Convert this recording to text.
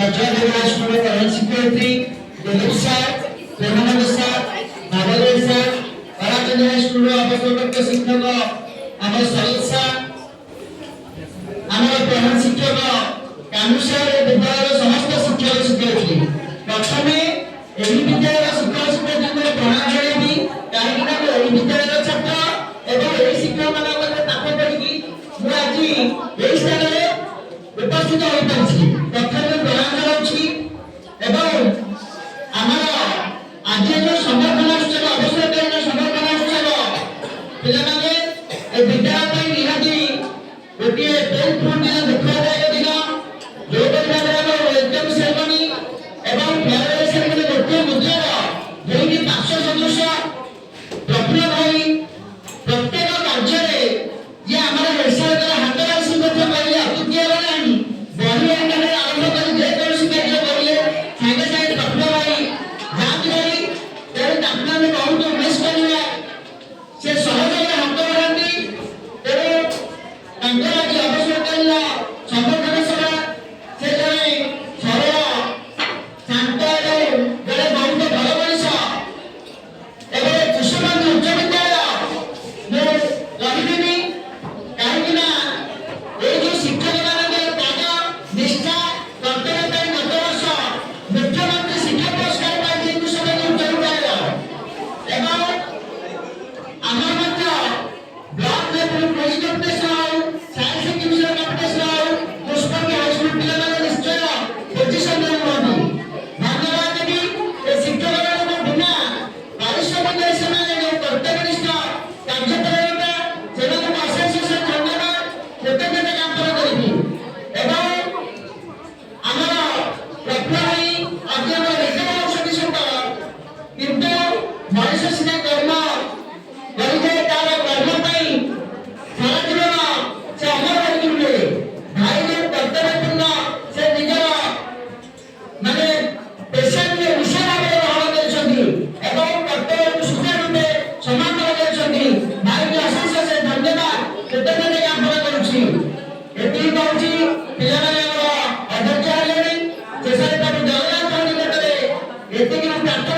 जय स्कूल प्रधान शिक्षयित्री Dilip sir Premanand sir Nagdev sir Parachandra school अवसरप्राप्त शिक्षक आम सहित सर आम प्रधान शिक्षक कानू सर विद्यालय समस्त शिक्षक शिक्षयित्री प्रथम एही विद्यालय शिक्षक शिक्षयित्री प्रणाम जणाइबी कहीं एही विद्यालय छात्र एवं एही शिक्षक मान पाठ पढ़ी मु आज एही स्थान उपस्थित हो पाछि प्रथम प्रणाम जणाउछि एवं आमर आज जो संबर्धना उत्सव अवसर संबर्धना उत्सव पिलाने ए विद्यालय निहाती गोटे बेल फुल देखा जाए दिन जो वेलकम सेरेमनी एवं फेयरवेल सेरेमनी गोटे मुद्रा जो पार्श्व सदस्य प्रफुल्ल भाई प्रत्येक कार्य ये आमर व्यवसाय हाथ राशि कहले अतिथि होगा बड़ी आरंभ कर जेकोसी कार्य करेंगे सागे सागे प्रफुल्ल भाई जाति भाई तेरे तापना में बहुत मिस करेंगे से सहयोग हाथ बढ़ाती तेरे तांकर आज अवसर करला संबर्धना सभा से जने सरल शांत एवं जड़े बहुत भल मनीष एवं कुशल उच्च विद्यालय मैं रही कहीं ये जो शिक्षक मान त्याग निष्ठा कर्तव्य गत वर्ष मुख्यमंत्री शिक्षा पुरस्कार पाई कुशल उच्च विद्यालय एवं आम block level quiz competition science activity competition Pushpak high school पिला निश्चय पोजिशन में रहती धन्यवाद देवी ए शिक्षक मान बिना पारिश्रमिक से कर्तव्य निष्ठा कार्य करवा से अशेष धन्यवाद कृतज्ञता ज्ञापन करी एवं आमर प्रफुल्ल भाई आज निगम औषधि सुंदर किंतु मनुष्य सीना कर्म करिए तार कर्म पाई सारा जीवन से अमर रही भाई जो कर्तव्यपूर्ण से निजर माने पेशा में विषय भाव ग्रहण कर कर्तव्य सुखा रूपे समापन कर भाई के अशेष से धन्यवाद कृतज्ञता ज्ञापन करुछि एति कहूछि पिलाने अध्यक्ष हेलेनी शेषरे जगन्नाथ निकटरे एति प्रार्थना